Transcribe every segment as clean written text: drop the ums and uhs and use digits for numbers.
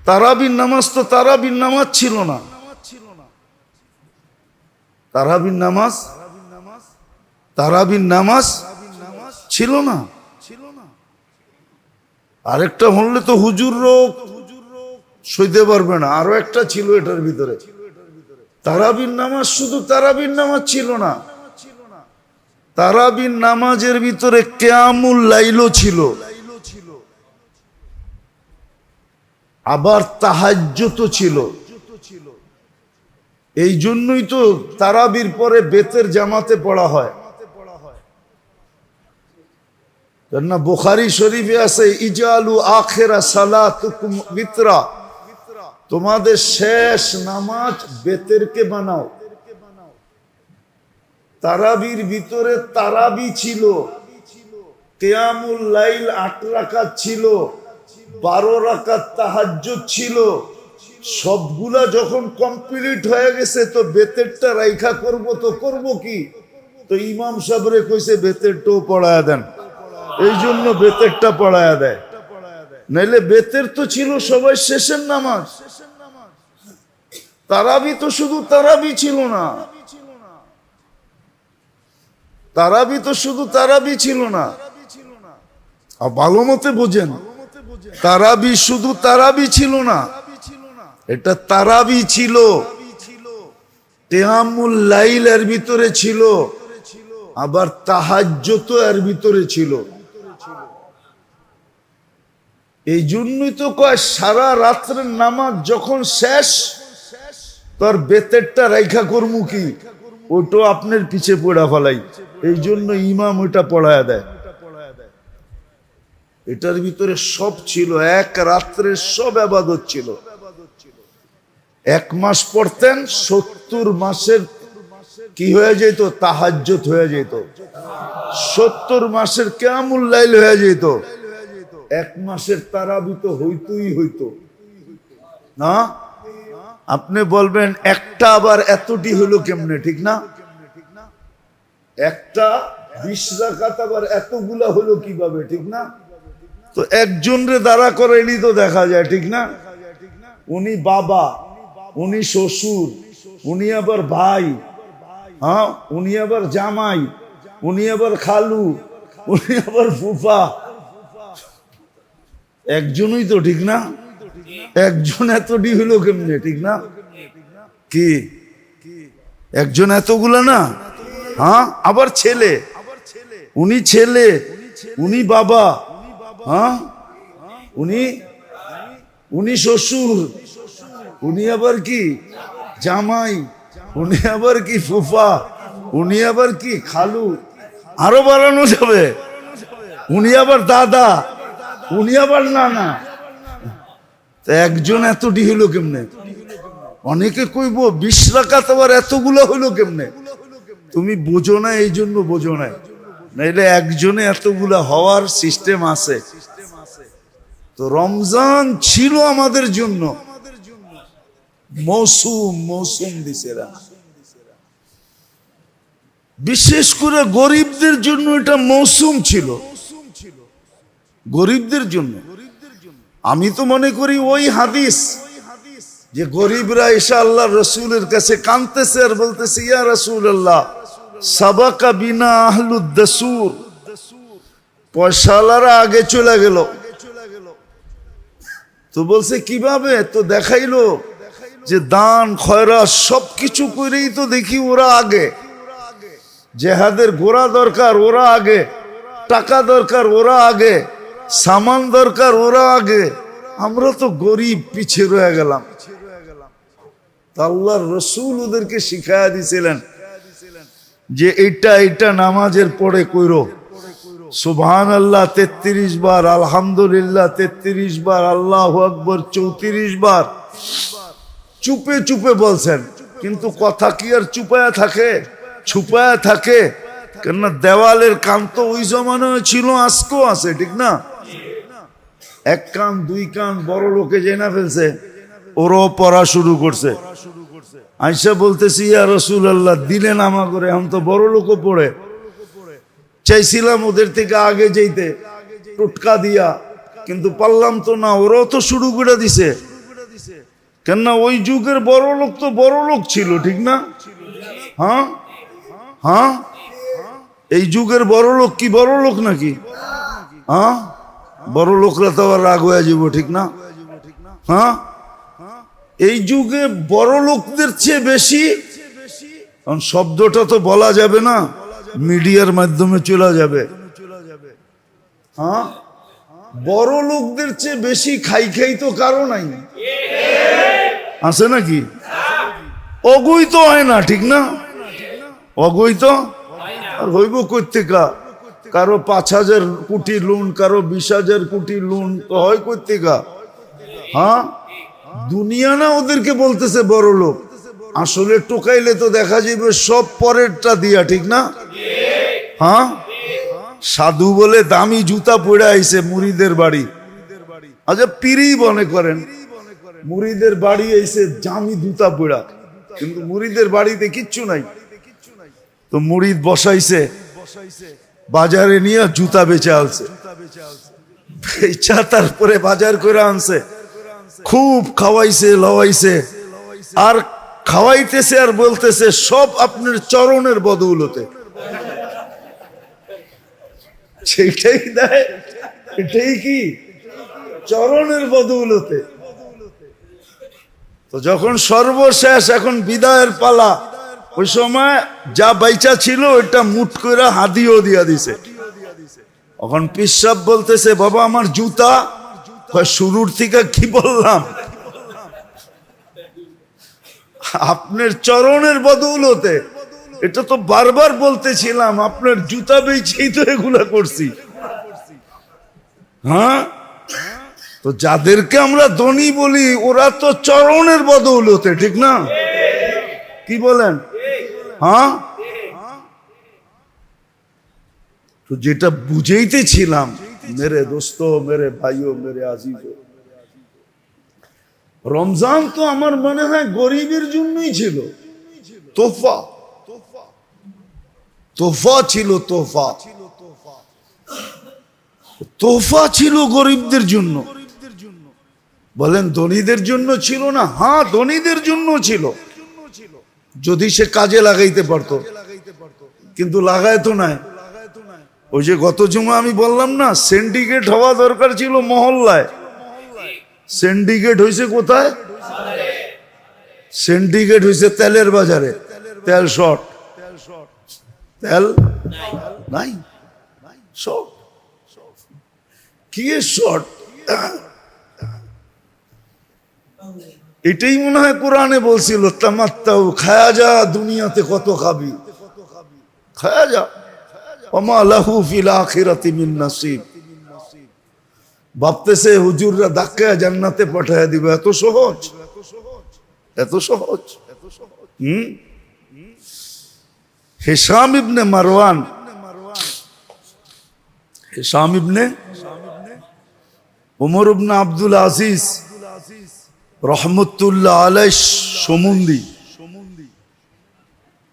তারাবির নামাজ তো তারাবির নামাজ ছিল না। তারাবির নামাজ ছিল না। আরেকটা হলে তো হুজুরও সইতে পারবে না, আরো একটা ছিল এটার ভিতরে। তারাবির নামাজ শুধু তারাবির নামাজ ছিল না, তারাবির নামাজের ভিতরে কিয়ামুল লাইলও ছিল, আবার তাহাজ্জুদও ছিল। এই জন্যই তো তারাবির পরে বেতের জামাতে পড়া হয়। কেননা বুখারী শরীফে আছে ইজালু আখিরা সালাতুকুম বিতরা, তোমাদের শেষ নামাজ বেতেরকে বানাও। তারাবির ভিতরে তারাবি ছিল, কিয়ামুল লাইল 8 রাকাত ছিল, 12 রাকাত তাহাজ্জুদ ছিল। সবগুলা যখন কমপ্লিট হয়ে গেছে তো বেতেরটা রাইখা করব, তো করব কি? তো ইমাম সাহেবরে কইছে বেতেরটাও পড়ায়া দেন, এই জন্য বেতেরটা পড়ায়া দেয়। নাইলে বেতের তো ছিল সবাই শেষের নামাজ। তারাবি তো শুধু তারাবি ছিল না, তারাবি তো শুধু তারাবি ছিল না। আর ভালো মতে বোঝেন, তারাবি শুধু তারাবি ছিল না, এটা তারাবি ছিল, কিয়ামুল লাইল এর ভিতরে ছিল, আবার তাহাজ্জুদ এর ভিতরে ছিল। এই জন্যই তো কয় সারা রাত্রের নামাজ যখন শেষ, তোর বেতেরটা রাইখা করমু কি? ওটা আপনার পিছে পড়া ফেলাই, এই জন্য ইমাম ওইটা পড়ায়া দেয়। এটার ভিতরে সব ছিল, এক রাত্রের সব ইবাদত ছিল। 1 মাস পড়তেন, 70 মাসের কি হয়ে যেত? তাহাজ্জুদ হয়ে যেত। 70 মাসের কিয়ামুল লাইল হয়ে যেত। 1 মাসের তারাবি তো হইতই হইতো না। আপনি বলবেন একটা আবার এতটি হলো কেমনে, ঠিক না? একটা 20 রাকাত আবার এতগুলা হলো কিভাবে, ঠিক না? তো একজন রে দাঁড়া করাইলি তো দেখা যায়, ঠিক না? উনি বাবা, উনি শ্বশুর, উনি আবার ভাই, হ্যাঁ, উনি আবার জামাই, উনি আবার খালু, উনি আবার ফুফা। একজনই তো, ঠিক না? একজন এতটি হলো কেমনে, ঠিক না? কি একজন এতগুলা না? হ্যাঁ, আবার ছেলে, উনি ছেলে, উনি বাবা, হ্যাঁ, উনি শ্বশুর, উনি আবার কি জামাই, উনি আবার কি ফুফা, উনি আবার কি খালু, আরো বাড়ানো যাবে, উনি আবার দাদা, উনি আবার নানা। একজন এতটি হইলো কেমনে? অনেকে কইব 20 রাকাত আবার এতগুলো হইলো কেমনে? তুমি বোঝো না, এই জন্য বোঝো না, নাইলে একজনে এতগুলা হওয়ার সিস্টেম আছে। তো রমজান ছিল আমাদের জন্য মৌসুম দিছে। বিশেষ করে গরিবদের জন্য এটা মৌসুম ছিল, গরিবদের জন্য। আমি তো মনে করি ওই হাদিস যে গরিবরা এসে আল্লাহ রসুলের কাছে কাঁদতেছে আর বলতেছে, ইয়া রাসূলুল্লাহ সাবাকা বিনা আহলুদ দাসুর, পয়সাওয়ালারা আগে চলে গেল। তো বলছে কিভাবে? তো দেখাইলো যে দান খয়রাত সবকিছু করেই তো দেখি ওরা আগে, জেহাদের ঘোড়া দরকার ওরা আগে, টাকা দরকার ওরা আগে, সামান দরকার ওরা আগে, আমরা তো গরিব পিছে রয়ে গেলাম। আল্লাহর রাসূল ওদেরকে শিখায়া দিয়েছিলেন যে এটা নামাজের পরে কইরো, সুবহানাল্লাহ 33 বার, আলহামদুলিল্লাহ 33 বার, আল্লাহু আকবার 34 বার। চুপে চুপে বলছেন, কিন্তু কথা কি আর চুপায়া থাকে? ছুপায়া থাকে? কেননা দেওয়ালের কান তো ওই জমানায় ছিল, আজকেও আছে, ঠিক না? 1 কান 2 কান বড় লোকে জেনা ফেলছে, ওরাও পড়া শুরু করছে। আয়েশা বলতেছি, ইয়া রাসূলুল্লাহ দিলেন আমা করে, এখন তো বড় লোকও পড়ে। চাইছিলাম ওদের থেকে আগে যেতে টোটকা দিয়া, কিন্তু পারলাম তো না, ওরাও তো শুরু করে দিছে। কেননা ওই যুগের বড় লোক তো বড় লোক ছিল, ঠিক না? হ্যাঁ হ্যাঁ, এই যুগের বড় লোক কি বড় লোক নাকি? হ্যাঁ, বড় লোকরা তো আবার রাগ হয়ে যাব, ঠিক না? হ্যাঁ, এই যুগে বড় লোকদের চেয়ে বেশি, কারণ শব্দটা তো বলা যাবে না, মিডিয়ার মাধ্যমে চলে যাবে। হ্যাঁ, বড় লোকদের চেয়ে বেশি খাই খাই তো কারো নাই, আছে নাকি? অগৈত হয় না, ঠিক না? অগৈত আর হইব কর্তিকা, কারো 5,000 কোটি লোন, কারো 20,000 কোটি লোন, তো হয় কর্তিকা। হ্যাঁ, দুনিয়া না ওদেরকে বলতেছে বড় লোক, আসলে টোকাইলে তো দেখা যাবে সব পরেরটা দিয়া, ঠিক না? হ্যাঁ, সাধু বলে দামি জুতা পরে আইছে মুরিদের বাড়ি। আচ্ছা, পীরই মনে করেন মুরিদের বাড়ি আইছে দামি জুতা পরা, কিন্তু মুরিদের বাড়িতে কিচ্ছু নাই। তো মুরিদ বসাইছে, বাজারে নিয়ে জুতা বেচে আনছে, বেচা তারপরে বাজার করে আনছে, খুব খাওয়াইছে লওয়াইছে, আর খাওয়াইতেছে আর বলতেছে সব আপনার চরণের বদৌলতে। সেটাই দেয়, এটাই কি চরণের বদৌলতে। তো যখন সর্বশেষ এখন বিদায়ের পালা, ওই সময় যা বাইচা ছিল ওইটা মুঠ করে হাদিও দিয়া দিছে। এখন পিসাব বলতেছে, বাবা আমার জুতা। শুরুর থেকে কি বললাম, আপনার চরণের বদৌলতে। এটা তো বারবার বলতেছিলাম, আপনার জুতা বেচেই তো এগুলা করছি। হ্যাঁ, তো যাদেরকে আমরা ধনী বলি ওরা তো চরণের বদৌলতে, ঠিক না? কি বলেন? হ্যাঁ, তো যেটা বুঝাইতেছিলাম মেরে দোস্ত, মেরে ভাইও, মেরে আজিজো, রমজান তো আমার মনে হয় গরিবের জন্যই ছিল। তোফা, তোফা ছিল, তোফা, তোফা ছিল গরিবদের জন্য। বলেন ধনীদের জন্য ছিল না? হ্যাঁ, ধনীদের জন্য ছিল, যদি সে কাজে লাগাইতে পারতো, কিন্তু লাগায় তো নাই। ওই যে গত জুমা আমি বললাম না, সিন্ডিকেট হওয়া দরকার ছিল মহল্লায়, সিন্ডিকেট হয়েছে কোথায়? সিন্ডিকেট হয়েছে তেলের বাজারে, তেল শর্ট, তেল নাই, শর্ট। কি শর্ট? এটাই মনে হয় কোরআনে বলছিল, তামাত্তাউ, খায়া যা, দুনিয়াতে কত খাবি, খায়া যা, ওমা লাহু ফিল আখিরাতি মিন নাসিব। ভাবতেছে হুজুররা ধাক্কা জান্নাতে পাঠায় দিবে, এত সহজ, এত সহজ। Hisham ibn Marwan, Hisham ibn Umar ibn Abdul Aziz রহমতুল্লাহ আলাইহি সমুন্দি,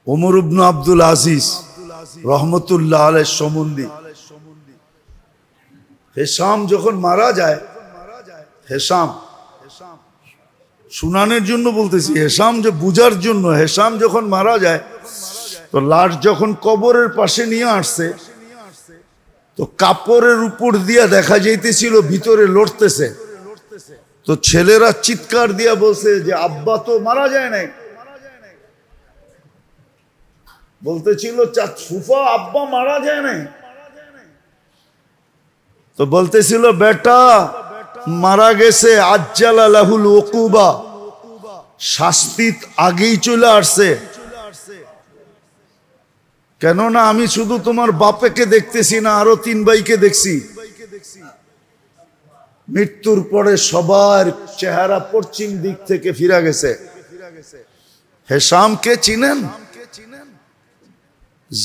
ওমর ইবনে আব্দুল আজিজ রহমতুল্লাহ আলাইহি সমুন্দি। হিশাম যখন মারা যায়, হিশাম শুনানের জন্য বলতেছি, হিশাম যে বুঝার জন্য, হিশাম যখন মারা যায় তো লাশ যখন কবরের পাশে নিয়ে আসছে, তো কাপড়ের উপর দিয়া দেখা যাইতেছিল ভিতরে লড়তেছে। তো ছেলেরা চিৎকার দিয়া বলছে যে আব্বা তো মারা যায় নাই। বলতেছিল ফুফা আব্বা মারা যায় নাই। তো বলতেছিল বেটা মারা গেছে, আজ্জালা লাহুল উকুবা, শাস্তি আগেই চলে আসছে। কেননা আমি শুধু তোমার বাপেকে দেখতেছি না, আরো 3 ভাইকে দেখছি। মৃত্যুর পরে সবার চেহারা পশ্চিম দিক থেকে ফিরে গেছে। হিশামকে চিনেন?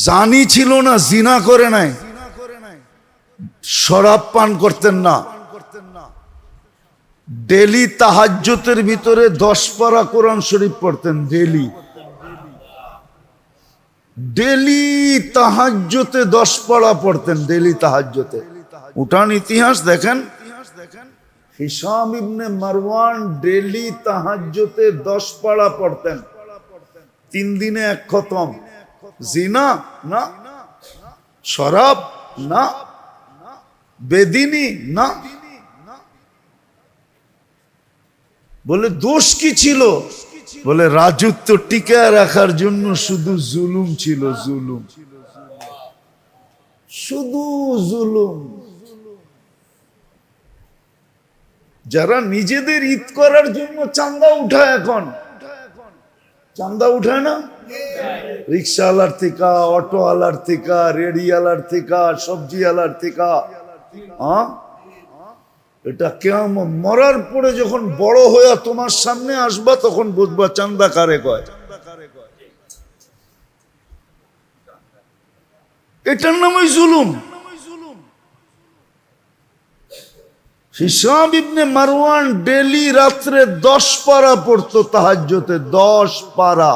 জানি ছিল না, জিনা করে নাই, শরাব পান করতেন না, ডেলি তাহাজ্জুদের ভিতরে 10 পারা কোরআন শরীফ পড়তেন, ডেলি, ডেলি তাহাজ্জুদে 10 পারা পড়তেন, ডেলি তাহাজ্জুদে। উঠান ইতিহাস দেখেন, হিশাম ইবনে মারওয়ান ডেলি তাহাজ্জুদে 10 পারা পড়তেন, 3 দিনে 1 খতম। জিনা না, শরাব না, বেদিনী না। বলে দোষ কি ছিল? বলে রাজত্ব টিকায় রাখার জন্য শুধু জুলুম ছিল, জুলুম, শুধু জুলুম। যারা নিজেদের ঈদ করার জন্য চাঁদা উঠায়, এখন চাঁদা উঠায় না, রিক্সাওয়ালার থেকে, অটোওয়ালার থেকে, রেডিওয়ালার থেকে, সবজিওয়ালার থেকে। এটা কিয়ামত, মরার পরে যখন বড় হয়ে তোমার সামনে আসবা তখন বুঝবা চাঁদা কারে কয়। এটার নামই জুলুম। হিশাম ইবনে মারওয়ান ডেলি রাত্রে 10 পারা পড়তো তাহাজ্জুদে, 10 পারা,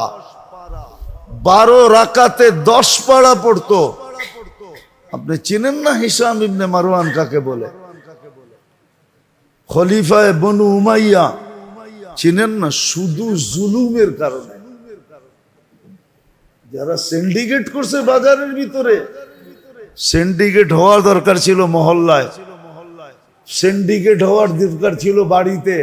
12 রাকাতে 10 পারা পড়তো। আপনি চিনেন না হিশাম ইবনে মারওয়ান কাকে বলে? খলিফায়ে বনু উমাইয়া, চিনেন না? শুধু জুলুমের কারণে যারা সিন্ডিকেট করছে বাজারের ভিতরে, সিন্ডিকেট হওয়ার দরকার ছিল মহল্লায়, সিন্ডিকেট হওয়ার দরকার ছিল বাড়িতে।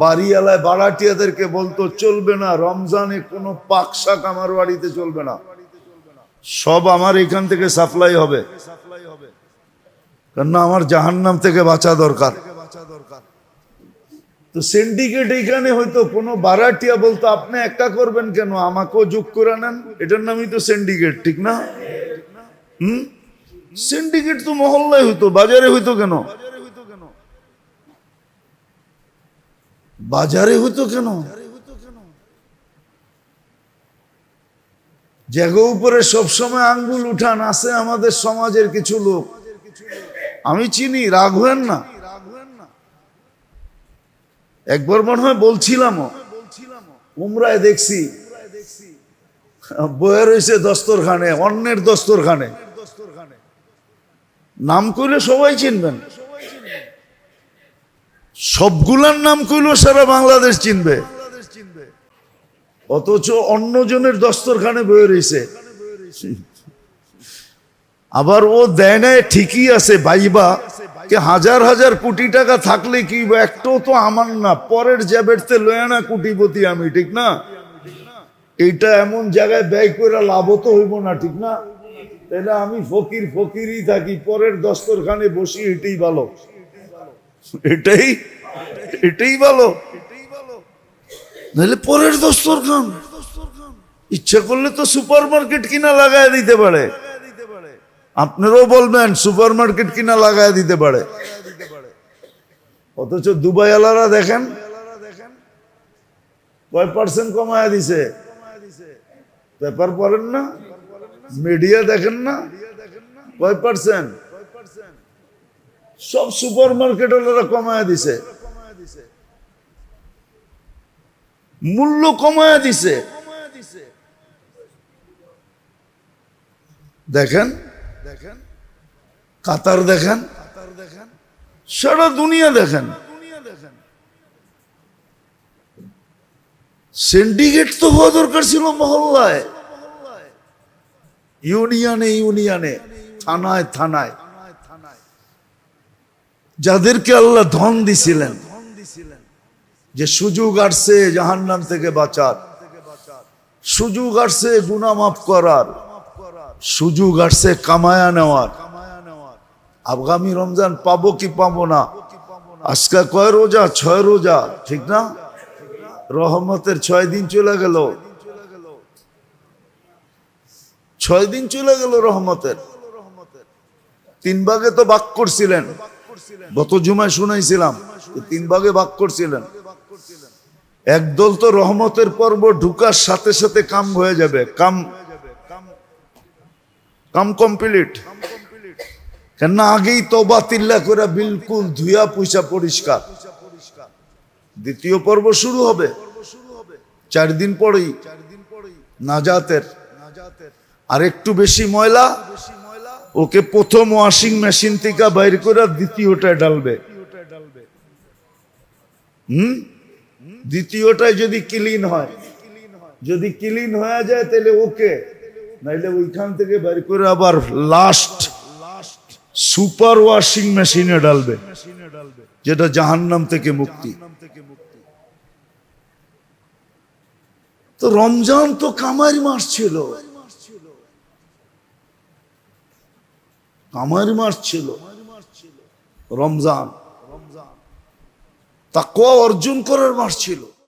বাড়িওয়ালায় বাড়াটিয়াদেরকে বলতো চলবে না, রমজানে কোনো পাক শাক আমার বাড়িতে চলবে না, সব আমার এখান থেকে সাপ্লাই হবে, কেন আমার জাহান্নাম থেকে বাঁচা দরকার। তো সিন্ডিকেট এইখানে হয়তো কোনো বাড়াটিয়া বলতো আপনি একটা করবেন কেন, আমাকেও যোগ করে নেন, এটার নামই তো সিন্ডিকেট, ঠিক না? সিন্ডিকেট তো মহল্লায় হইতো, বাজারে হইতো কেন? বাজারে হইতো কেন? জায়গা উপরে সবসময় আঙ্গুল উঠান আছে আমাদের সমাজের কিছু লোক, আমি চিনি, রাগ হয়েন না। একবার মনে হয় বলছিলাম উমরায় দেখছি বয়ে রয়েছে দস্তরখানে, অন্যের দস্তরখানে, নাম কইলে সবাই চিনবেন, সবগুলার নাম কইলেও সারা বাংলাদেশ চিনবে, অথচ অন্যজনের দস্তরখানে বয়ে রয়েছে। আবার ও দেয় নাই ঠিকই আছে, ভাইবা কে হাজার হাজার কোটি টাকা থাকলে কি একটাও তো আমার না, পরের জ্যাবেরতে লয় না কোটিপতি আমি, ঠিক না? এইটা এমন জায়গায় ব্যয় করে লাভ তো হইব না, ঠিক না? তাহলে আমি ফকির ফকিরই থাকি, পরের দস্তরখানে বসি, এটাই ভালো, এটাই এটাই ভালো। নাহলে পরের দস্তরখান, ইচ্ছা করলে তো সুপার মার্কেট কিনা লাগায় দিতে পারে, আপনারাও বলবেন সুপার মার্কেট কিনা লাগায় দিতে পারে, অথচ দুবাই আলারা দেখেন কয় % কমায় দিছে। পেপার পড়েন না, মিডিয়া দেখেন না, কয় %? সব সুপার মার্কেট ওরা কমায় দিছে, মূল্য কমায় দিছে। দেখেন কাতার, দেখেন সারা দুনিয়া, দেখেন সিন্ডিকেট তো হওয়া দরকার ছিল মহল্লায়, ইউনিয়নে ইউনিয়নে, থানায় থানায়। যাদেরকে আল্লাহ ধন দিছিলেন, যে সুযোগ আসছে জাহান্নাম থেকে বাঁচার, সুযোগ আসছে গুনাহ মাফ করার, সুযোগ আসছে কামায়া নেওয়ার, আগামী রমজান পাবো কি পাবো না, আজকে কয় রোজা? 6 রোজা, ঠিক না? রহমতের 6 দিন চলে গেল, 6 দিন চলে গেল রহমতের। 3 ভাগে তো ভাগ করছিলেন, গত জুমায় শুনাইছিলাম, 3 ভাগে ভাগ করছিলেন। একদল তো রহমতের পর্ব ঢুকার সাথে সাথে কাম হয়ে যাবে, কাম কমপ্লিট, কেন আগেই তওবা তিল্লা করে বিলকুল ধুয়া পুইসা পরিষ্কার। দ্বিতীয় পর্ব শুরু হবে 4 দিন পরেই নাজাতের, আর একটু বেশি ময়লা ওকে প্রথম ওয়াশিং মেশিন থেকে বাইর করে দ্বিতীয়টায় ডালবে। দ্বিতীয়টায় যদি ক্লিন হয়, যদি ক্লিন হয়ে যায় তাহলে ওকে, নাইলে ওইখান থেকে বাইর করে আবার লাস্ট সুপার ওয়াশিং মেশিনে ডালবে, যেটা জাহান্নাম থেকে মুক্তি। তো রমজান তো কামারি মাস ছিল, কামারি মাস ছিল রমজান, তাকওয়া অর্জন করার মাস ছিল।